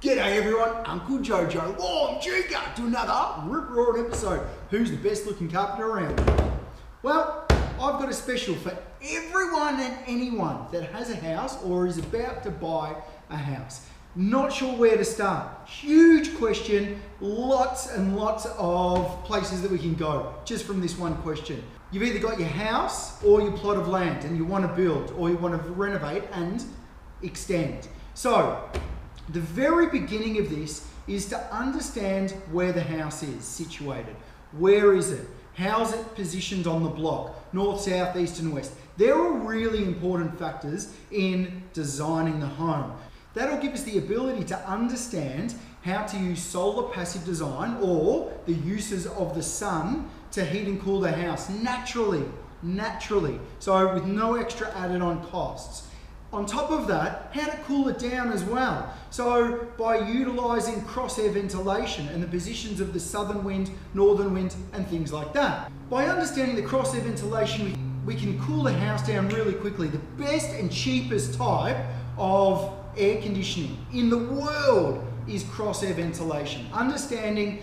G'day everyone, Uncle Jojo, I'm Jigger, to another rip-roaring episode. Who's the best looking carpenter around? Well, I've got a special for everyone and anyone that has a house or is about to buy a house. Not sure where to start. Huge question, lots and lots of places that we can go just from this one question. You've either got your house or your plot of land and you want to build or you want to renovate and extend. So, the very beginning of this is to understand where the house is situated. Where is it? How's it positioned on the block? North, south, east and west. There are really important factors in designing the home. That'll give us the ability to understand how to use solar passive design or the uses of the sun to heat and cool the house naturally. So with no extra added on costs. On top of that, how to cool it down as well. So by utilising cross-air ventilation and the positions of the southern wind, northern wind and things like that. By understanding the cross-air ventilation, we can cool the house down really quickly. The best and cheapest type of air conditioning in the world is cross-air ventilation. Understanding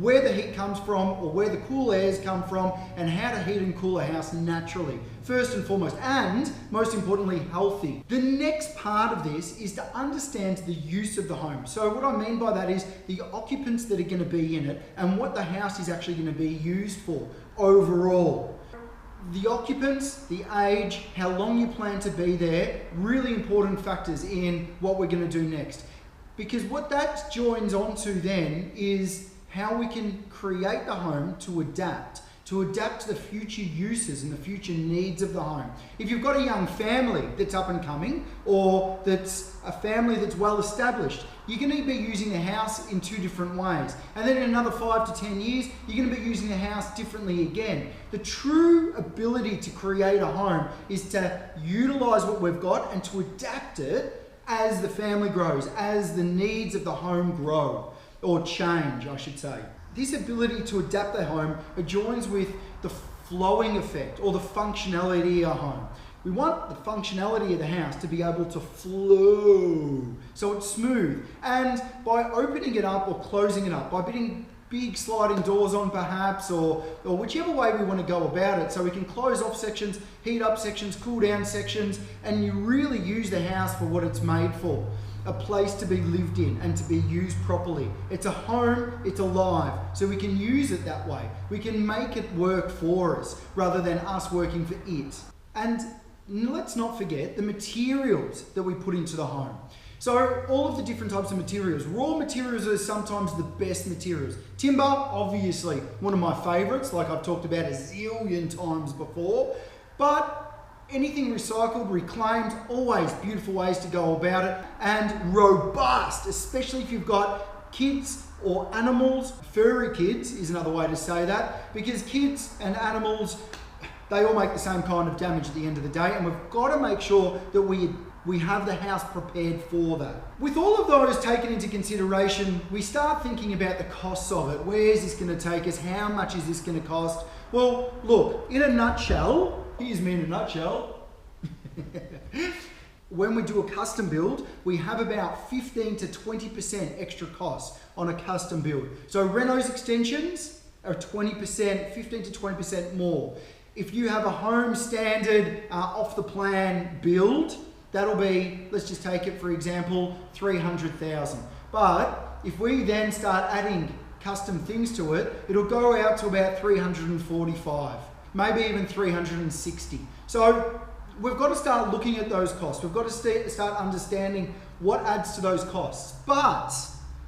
where the heat comes from or where the cool airs come from and how to heat and cool a house naturally, first and foremost, and most importantly, healthy. The next part of this is to understand the use of the home. So what I mean by that is the occupants that are going to be in it and what the house is actually going to be used for overall. The occupants, the age, how long you plan to be there, really important factors in what we're going to do next. Because what that joins onto then is how we can create the home to adapt to the future uses and the future needs of the home. If you've got a young family that's up and coming, or that's a family that's well established, you're going to be using the house in two different ways. And then in another 5 to 10 years, you're going to be using the house differently again. The true ability to create a home is to utilize what we've got and to adapt it as the family grows, as the needs of the home grow. Or change, I should say. This ability to adapt the home adjoins with the flowing effect or the functionality of our home. We want the functionality of the house to be able to flow, so it's smooth. And by opening it up or closing it up, by putting big sliding doors on perhaps, or whichever way we want to go about it, so we can close off sections, heat up sections, cool down sections, and you really use the house for what it's made for. A place to be lived in and to be used properly. It's a home, it's alive, so we can use it that way. We can make it work for us rather than us working for it. And let's not forget the materials that we put into the home. So all of the different types of materials. Raw materials are sometimes the best materials. Timber, obviously, one of my favorites, like I've talked about a zillion times before, but anything recycled, reclaimed, always beautiful ways to go about it, and robust, especially if you've got kids or animals. Furry kids is another way to say that, because kids and animals, they all make the same kind of damage at the end of the day, and we've got to make sure that we have the house prepared for that. With all of those taken into consideration, we start thinking about the costs of it. Where is this going to take us? How much is this going to cost? Well, look, in a nutshell, here's me in a nutshell. When we do a custom build, we have about 15 to 20% extra costs on a custom build. So renos extensions are 20%, 15 to 20% more. If you have a home standard off the plan build, that'll be, let's just take it for example, 300,000. But if we then start adding custom things to it, it'll go out to about 345. Maybe even 360. So we've got to start looking at those costs. We've got to start understanding what adds to those costs. But,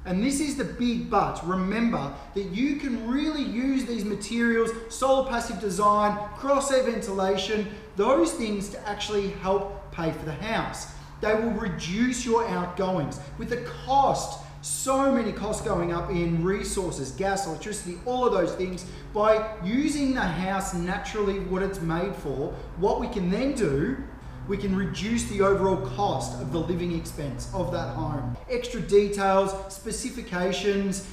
and this is the big but, remember that you can really use these materials, solar passive design, cross-air ventilation, those things to actually help pay for the house. They will reduce your outgoings. With the cost, so many costs going up in resources, gas, electricity, all of those things. By using the house naturally, what it's made for, what we can then do, we can reduce the overall cost of the living expense of that home. Extra details, specifications,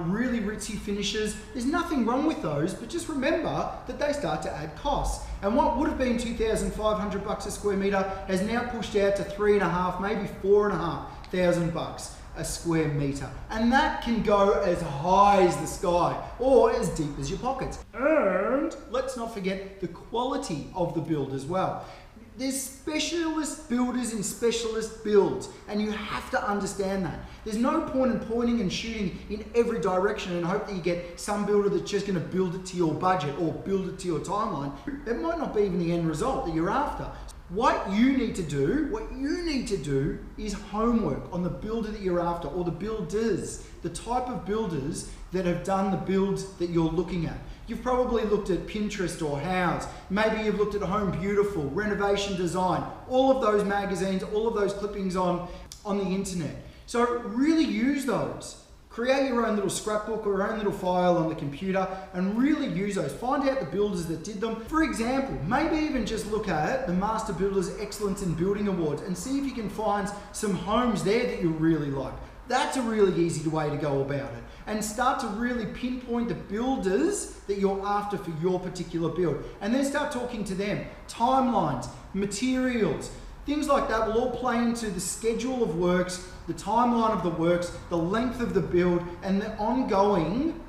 really ritzy finishes. There's nothing wrong with those, but just remember that they start to add costs. And what would have been $2,500 a square meter has now pushed out to $3,500, maybe $4,500 $1,000 a square metre. And that can go as high as the sky or as deep as your pockets. And let's not forget the quality of the build as well. There's specialist builders in specialist builds, and you have to understand that. There's no point in pointing and shooting in every direction and hope that you get some builder that's just going to build it to your budget or build it to your timeline. It might not be even the end result that you're after. What you need to do is homework on the builder that you're after, or the builders, the type of builders that have done the builds that you're looking at. You've probably looked at Pinterest or House. Maybe you've looked at Home Beautiful, Renovation Design, all of those magazines, all of those clippings on the internet. So really use those. Create your own little scrapbook or your own little file on the computer and really use those. Find out the builders that did them. For example, maybe even just look at the Master Builders Excellence in Building Awards and see if you can find some homes there that you really like. That's a really easy way to go about it. And start to really pinpoint the builders that you're after for your particular build. And then start talking to them. Timelines, materials, things like that will all play into the schedule of works, the timeline of the works, the length of the build, and the ongoing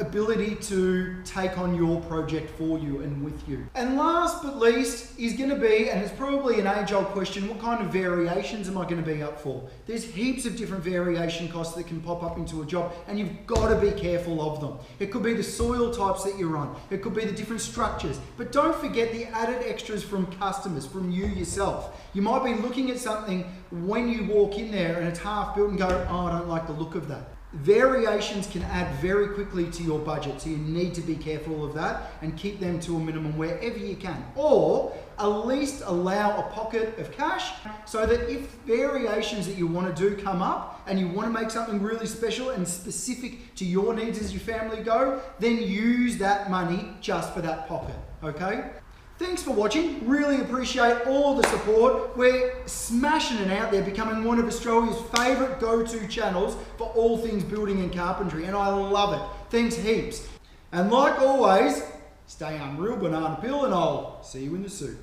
ability to take on your project for you and with you. And last but least is going to be, and it's probably an age-old question, what kind of variations am I going to be up for? There's heaps of different variation costs that can pop up into a job, and you've got to be careful of them. It could be the soil types that you're on. It could be the different structures. But don't forget the added extras from customers, from you yourself. You might be looking at something when you walk in there and it's half built and go, oh, I don't like the look of that. Variations can add very quickly to your budget, so you need to be careful of that and keep them to a minimum wherever you can. Or at least allow a pocket of cash so that if variations that you want to do come up and you want to make something really special and specific to your needs as your family go, then use that money just for that pocket, okay? Thanks for watching. Really appreciate all the support. We're smashing it out there, becoming one of Australia's favourite go-to channels for all things building and carpentry, and I love it. Thanks heaps. And like always, stay unreal, banana peel, and I'll see you in the soup.